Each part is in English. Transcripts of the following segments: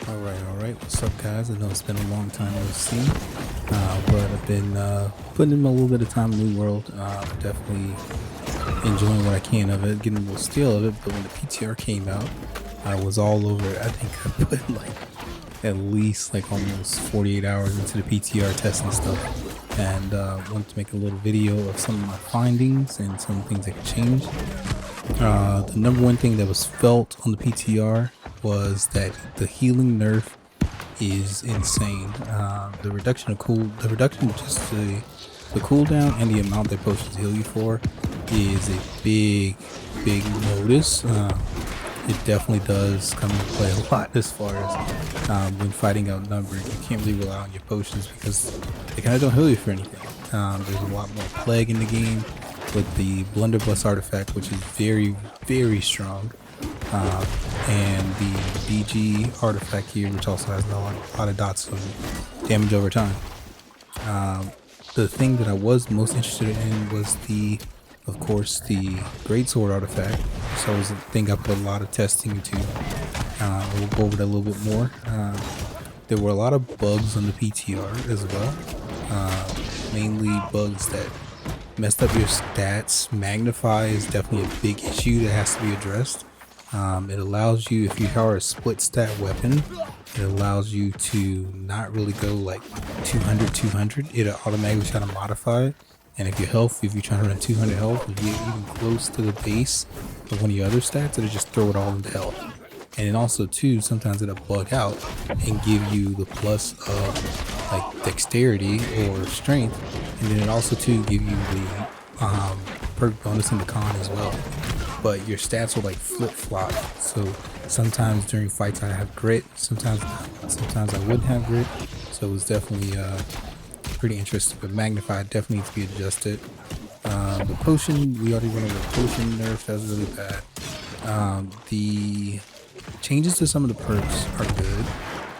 All right. What's up, guys? I know it's been a long time no see, but I've been putting in a little bit of time in New World. Definitely enjoying what I can of it, getting a little stale of it. But when the PTR came out, I was all over it. I think I put like at least like almost 48 hours into the PTR testing stuff, and wanted to make a little video of some of my findings and some things that could change. The number one thing that was felt on the PTR was that the healing nerf is insane. The reduction of the reduction of just the cooldown and the amount that potions heal you for is a big notice. It definitely does come into play a lot as far as when fighting outnumbered. You can't really rely on your potions because they kind of don't heal you for anything. There's a lot more plague in the game with the blunderbuss artifact, which is very strong, and the DG artifact here, which also has a lot of dots of damage over time. The thing that I was most interested in was of course, the greatsword artifact. So it was a thing I put a lot of testing into. We'll go over that a little bit more. There were a lot of bugs on the PTR as well, mainly bugs that messed up your stats. Magnify is definitely a big issue that has to be addressed. It allows you, if you are a split stat weapon, it allows you to not really go like 200. It'll automatically try to modify it. And if you're trying to run 200 health, if you're even close to the base of one of your other stats, it'll just throw it all into health. And then also too, sometimes it'll bug out and give you the plus of like dexterity or strength, and then it also too give you the perk bonus in the con as well. But your stats will like flip flop. So sometimes during fights I have grit, sometimes I wouldn't have grit. So it was definitely pretty interesting. But magnify definitely needs to be adjusted. The potion, we already went over the potion nerf. That was really bad. The changes to some of the perks are good.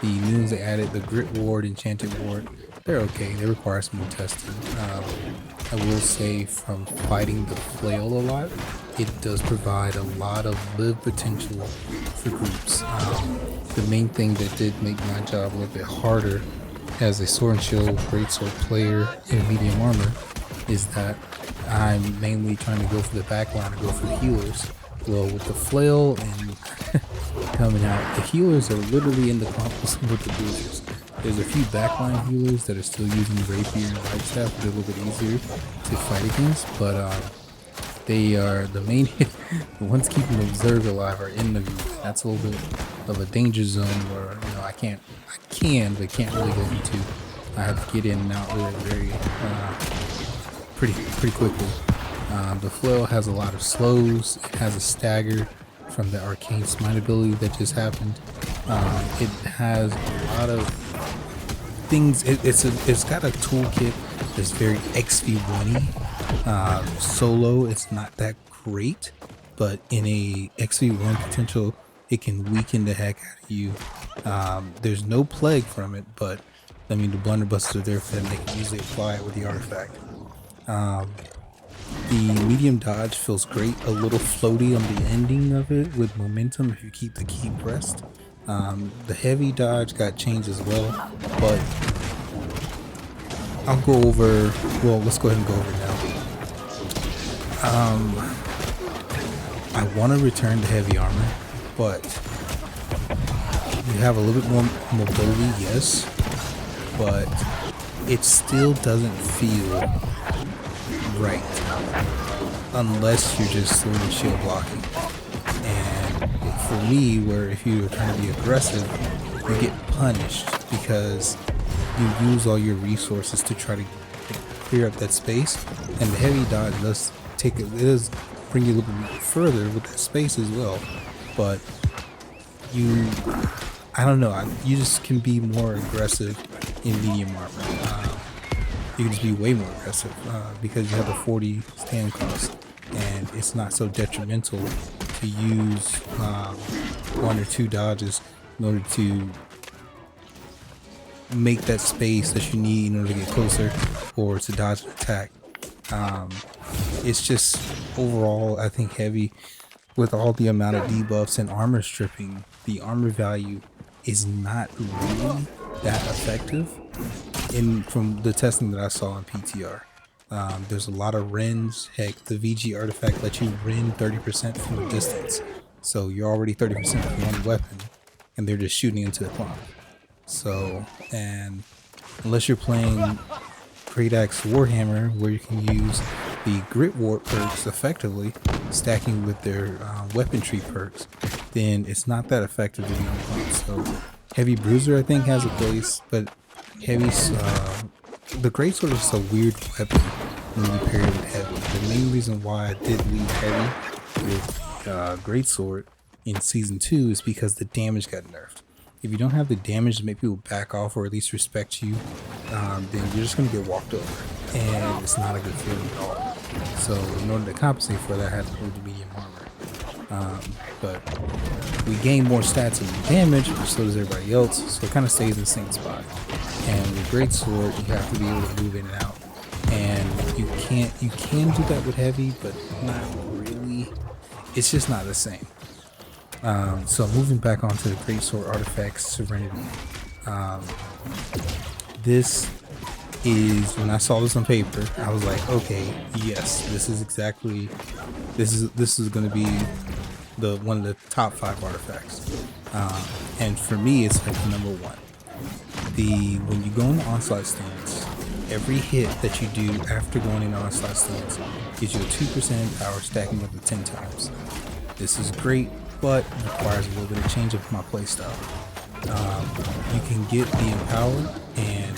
The new ones they added, the grit ward, enchanted ward, they're okay. They require some more testing. I will say from fighting the flail a lot, it does provide a lot of live potential for groups. The main thing that did make my job a little bit harder as a sword and shield greatsword player in medium armor is that I'm mainly trying to go for the backline and go for the healers. Well, with the flail and coming out, the healers are literally in the combos with the boosters. There's a few backline healers that are still using rapier and light staff, they're a little bit easier to fight against, but they are the main the ones keeping the observer alive are in the group. That's a little bit of a danger zone where I can but can't really get into. I have to get in and out very pretty quickly. The flail has a lot of slows. It has a stagger from the arcane smite ability that just happened. It has a lot of things. It's got a toolkit that's very XV1y. Solo, it's not that great, but in a XV1 potential, it can weaken the heck out of you. There's no plague from it, but I mean the blunderbusses are there for them. They can easily apply it with the artifact. The medium dodge feels great, a little floaty on the ending of it with momentum if you keep the key pressed. The heavy dodge got changed as well, but I'll go over, well, let's go ahead and go over it now. I want to return to heavy armor, but you have a little bit more mobility, yes, but it still doesn't feel right unless you're just sword and shield blocking. And for me, where if you're trying to be aggressive, you get punished because you use all your resources to try to clear up that space, and the heavy dodge does bring you a little bit further with that space as well, but I don't know, you just can be more aggressive in medium armor. You can just be way more aggressive because you have the 40 stand cost, and it's not so detrimental to use one or two dodges in order to make that space that you need in order to get closer or to dodge an attack. It's just overall, I think heavy with all the amount of debuffs and armor stripping, the armor value is not really that effective from the testing that I saw in PTR. There's a lot of rends. Heck, the VG artifact lets you rend 30% from the distance. So you're already 30% with one weapon, and they're just shooting into the clock. So, and unless you're playing Great Axe Warhammer, where you can use the greatsword perks effectively, stacking with their weapon tree perks, then it's not that effective to be on clock. So, Heavy Bruiser I think has a place, but the greatsword is a weird weapon when you pair it with heavy. The main reason why I did leave heavy with greatsword in season 2 is because the damage got nerfed. If you don't have the damage to make people back off or at least respect you, then you're just going to get walked over, and it's not a good feeling at all. So in order to compensate for that, I had to hold the medium armor. But we gain more stats and damage, but so does everybody else, so it kind of stays in the same spot. And with greatsword, you have to be able to move in and out, and you can do that with heavy, but not really. It's just not the same. So moving back onto the greatsword artifact Serenity. This is, when I saw this on paper, I was like, okay, yes, this is exactly, this is going to be one of the top 5 artifacts. And for me, it's like number 1. When you go into onslaught stance, every hit that you do after going into onslaught stance gives you a 2% power, stacking up to 10 times. This is great, but requires a little bit of change of my playstyle. You can get the empower, and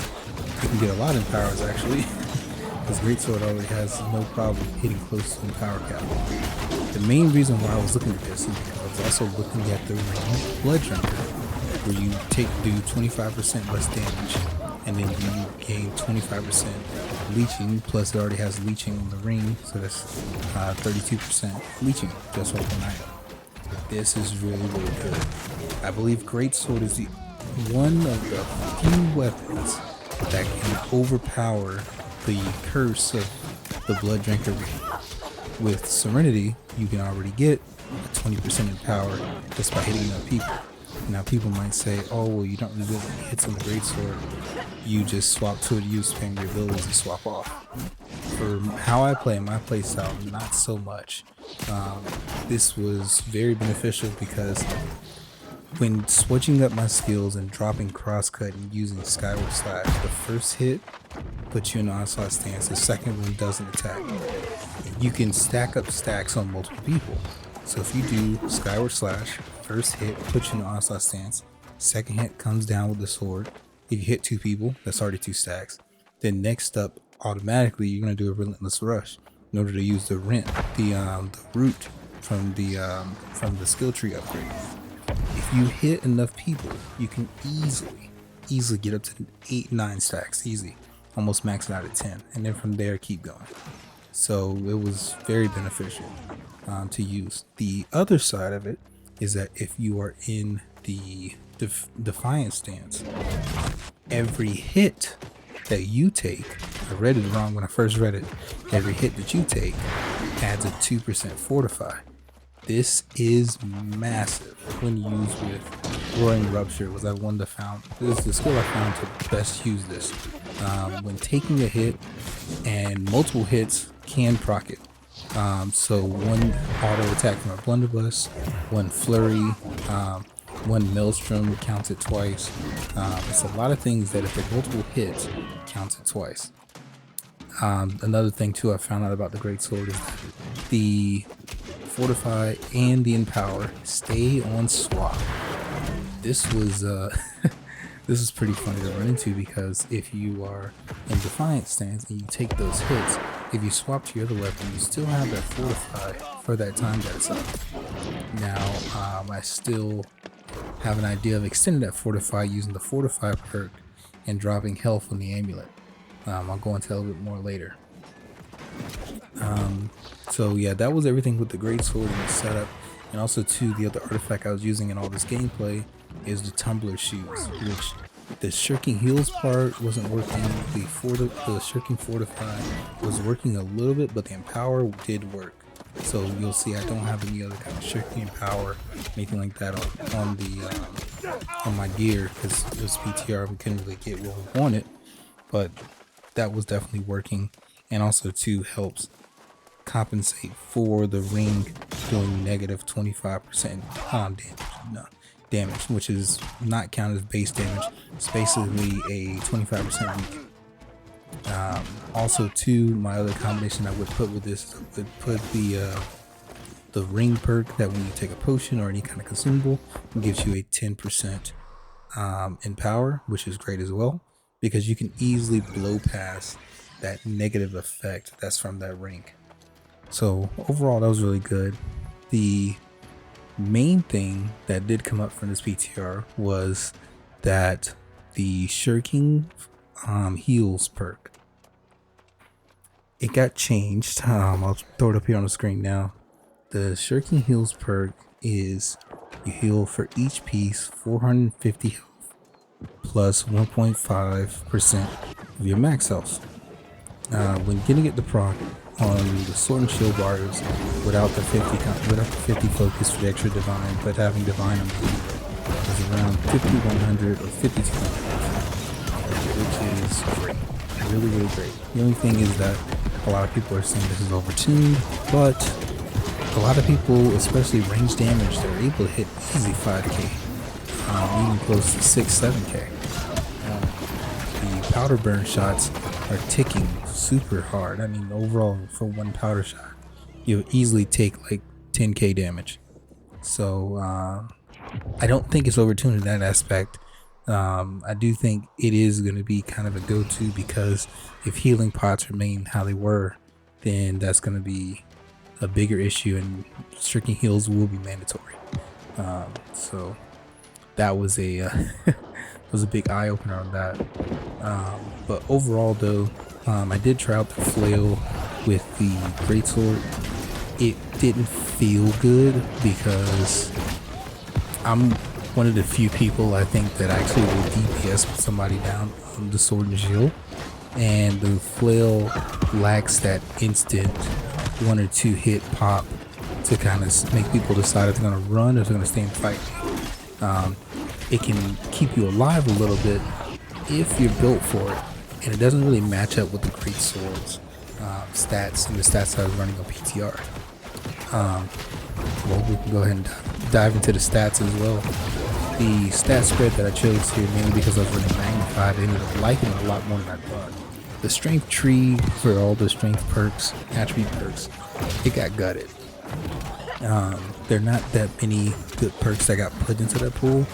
you can get a lot of empowers actually, because greatsword already has no problem hitting close to the power cap. The main reason why I was looking at this is because I was also looking at the blood drinker, where you do 25% less damage, and then you gain 25% leeching, plus it already has leeching on the ring, so that's 32% leeching just off the night. This is really, really good. I believe greatsword is one of the few weapons that can overpower the curse of the blood drinker ring. With Serenity, you can already get a 20% in power just by hitting enough people. Now people might say, oh well, you don't really get any hits on the greatsword, you just swap to it, use spam your abilities and swap off. For how I play my playstyle, not so much. This was very beneficial because when switching up my skills and dropping crosscut and using skyward slash, the first hit puts you in an onslaught stance, the second one doesn't attack. You can stack up stacks on multiple people. So if you do skyward slash, first hit puts you in an onslaught stance, second hit comes down with the sword. If you hit 2 people, that's already 2 stacks. Then next up, automatically you're going to do a relentless rush in order to use the root from the skill tree upgrade. If you hit enough people, you can easily get up to 8-9 stacks, easy, almost max it out at 10, and then from there keep going. So it was very beneficial to use. The other side of it is that if you are in the defiant stance, every hit that you take, I read it wrong when I first read it, every hit that you take adds a 2% fortify. This is massive when used with Roaring Rupture. Was that one that found, this is the skill I found to best use this. When taking a hit, and multiple hits can proc it. So one auto attack from a blunderbuss, one flurry, one maelstrom counts it twice. It's a lot of things that if they're multiple hits, counts it twice. Another thing too I found out about the greatsword is that the fortify and the empower stay on swap. This was this is pretty funny to run into, because if you are in defiant stance and you take those hits, if you swap to your other weapon, you still have that fortify for that time that it's up. Now I still have an idea of extending that fortify using the fortify perk and dropping health on the amulet. I'll go into a little bit more later. So yeah, that was everything with the greatsword and the setup. And also too, the other artifact I was using in all this gameplay is the Tumbler shoes, which the Shirking heals part wasn't working. The Shirking fortify was working a little bit, but the empower did work. So you'll see I don't have any other kind of Shirking empower, anything like that on the on my gear because it was PTR. We couldn't really get what we wanted, but that was definitely working, and also too helps compensate for the ring doing negative 25% damage, which is not counted as base damage. It's basically a 25% weak. Also too, my other combination I would put with this, I would put the ring perk that when you take a potion or any kind of consumable, it gives you a 10% in power, which is great as well, because you can easily blow past that negative effect that's from that ring. So overall, that was really good. The main thing that did come up from this PTR was that the Shirking heals perk, it got changed. I'll throw it up here on the screen now. The Shirking heals perk is you heal for each piece 450 health plus 1.5% of your max health. When getting it to proc on the sword and shield bars without the 50 focus for the extra divine, but having divine on the is around 5100 or 5200, which is great, really great. The only thing is that a lot of people are saying this is overtuned, but a lot of people, especially range damage, they're able to hit easy 5k, even close to 6-7k. The powder burn shots are ticking super hard. I mean, overall for one powder shot, you'll easily take like 10k damage. So I don't think it's overtuned in that aspect. I do think it is going to be kind of a go-to, because if healing pots remain how they were, then that's going to be a bigger issue, and Shirking heals will be mandatory. So that was a was a big eye opener on that. But overall, though, I did try out the Flail with the greatsword. It didn't feel good because I'm one of the few people I think that actually will DPS with somebody down on the sword and shield, and the Flail lacks that instant 1 or 2 hit pop to kind of make people decide if they're going to run or if they're going to stay and fight. It can keep you alive a little bit if you're built for it, and it doesn't really match up with the greatsword's stats and the stats I was running on PTR. Well, we can go ahead and dive into the stats as well. The stat spread that I chose here, mainly because I was running magnified, I ended up liking it a lot more than I thought. The strength tree for all the strength perks, attribute perks, it got gutted. There are not that many good perks that got put into that pool.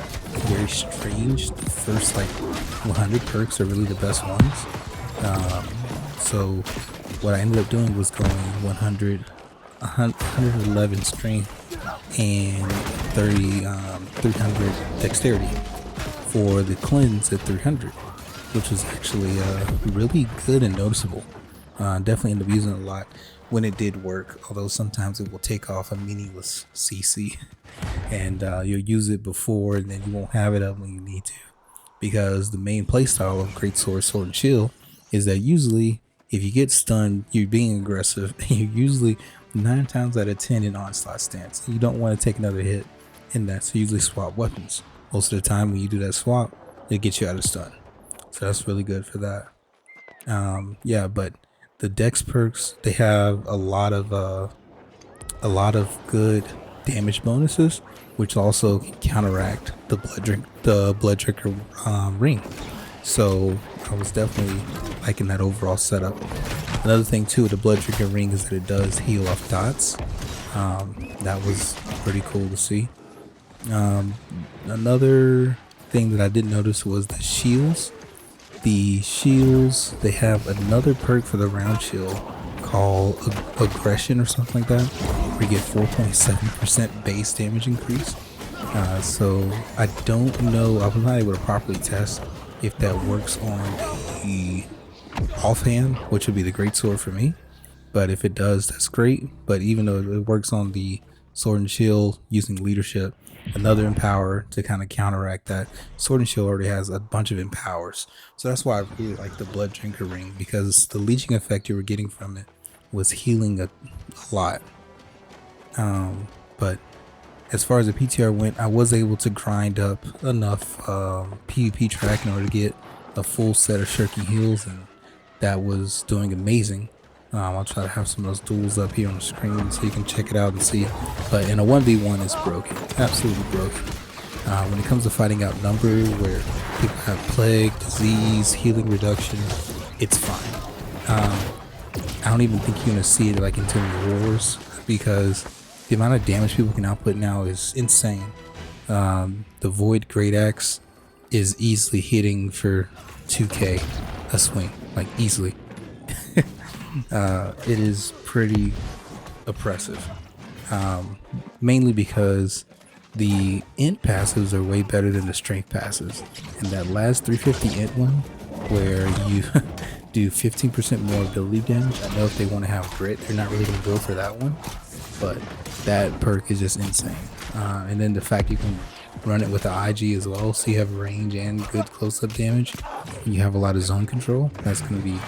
Very strange. The first like 100 perks are really the best ones. So what I ended up doing was going 111 strength and 300 dexterity for the cleanse at 300, which was actually really good and noticeable. Definitely ended up using it a lot when it did work, although sometimes it will take off a meaningless CC, and you'll use it before and then you won't have it up when you need to, because the main playstyle of greatsword, sword and shield is that usually if you get stunned, you're being aggressive, and you're usually 9 times out of 10 in onslaught stance. You don't want to take another hit in that, so you usually swap weapons. Most of the time when you do that swap, it gets you out of stun, so that's really good for that. Yeah, but the dex perks, they have a lot of good damage bonuses, which also can counteract the blood drinker ring. So I was definitely liking that overall setup. Another thing too with the blood drinker ring is that it does heal off dots. That was pretty cool to see. Another thing that I did notice was the shields. The shields, they have another perk for the round shield called aggression or something like that, where you get 4.7% base damage increase. So I don't know, I was not able to properly test if that works on the offhand, which would be the greatsword for me, but if it does, that's great. But even though it works on the sword and shield using leadership, another empower to kind of counteract that, sword and shield already has a bunch of empowers. So that's why I really like the blood drinker ring, because the leeching effect you were getting from it was healing a lot. But as far as the PTR went, I was able to grind up enough PvP track in order to get a full set of Shirking heals, and that was doing amazing. I'll try to have some of those duels up here on the screen so you can check it out and see. But in a 1v1, it's broken, absolutely broken. When it comes to fighting out number, where people have plague, disease, healing reduction, it's fine. I don't even think you're gonna see it like until wars, because the amount of damage people can output now is insane. The Void Great Axe is easily hitting for 2k a swing, like easily. It is pretty oppressive, mainly because the int passives are way better than the strength passives, and that last 350 int one where you do 15% more ability damage. I know if they want to have grit, they're not really going to go for that one, but that perk is just insane. And then the fact you can run it with the IG as well, so you have range and good close-up damage. You have a lot of zone control. That's going to be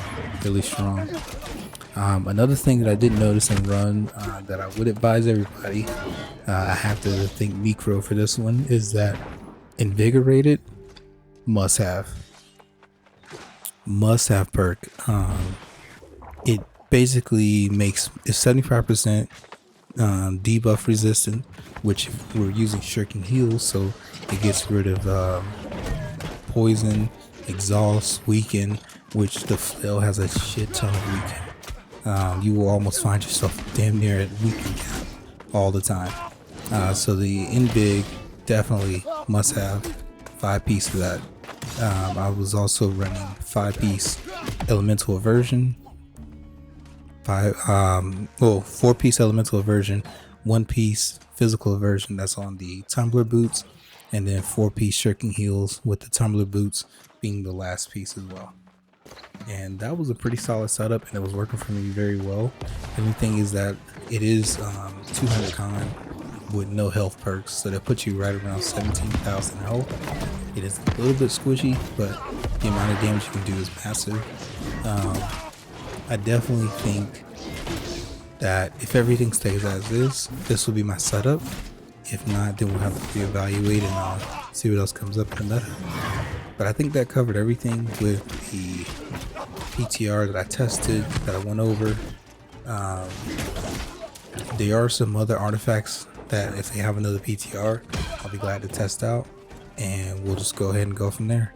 really strong. Another thing that I did notice and run that I would advise everybody, I have to thank Micro for this one, is that Invigorated must have perk. It basically makes it's 75% debuff resistant, which we're using Shirking heals, so it gets rid of poison, exhaust, weaken, which the Flail has a shit ton of weaken. You will almost find yourself damn near at weaken cap all the time. So the Invig definitely must have 5-piece for that. I was also running 5-piece elemental aversion, 4-piece elemental aversion, 1-piece physical aversion that's on the Tumbler boots, and then 4-piece Shirking heals with the Tumbler boots being the last piece as well. And that was a pretty solid setup, and it was working for me very well. The only thing is that it is 200 con with no health perks, so that puts you right around 17,000 health. It is a little bit squishy, but the amount of damage you can do is massive. I definitely think that if everything stays as is, this will be my setup. If not, then we'll have to reevaluate and I'll see what else comes up in the meta. But I think that covered everything with the PTR that I tested, that I went over. There are some other artifacts that if they have another PTR, I'll be glad to test out, and we'll just go ahead and go from there.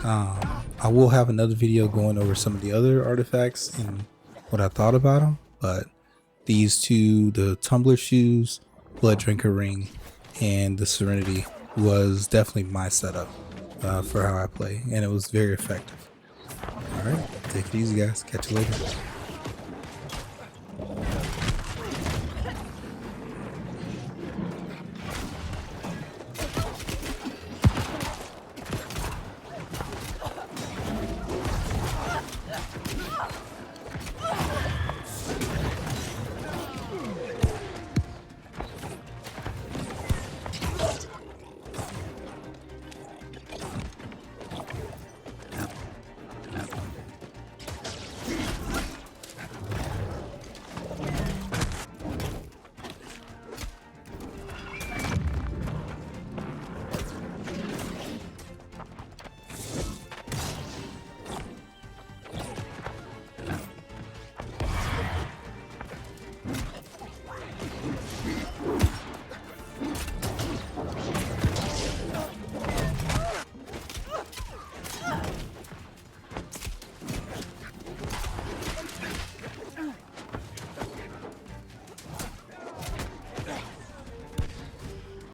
I will have another video going over some of the other artifacts and what I thought about them, but these two, the Tumbler shoes, Blood Drinker ring, and the Serenity, was definitely my setup for how I play, and it was very effective. Alright, take it easy guys, catch you later.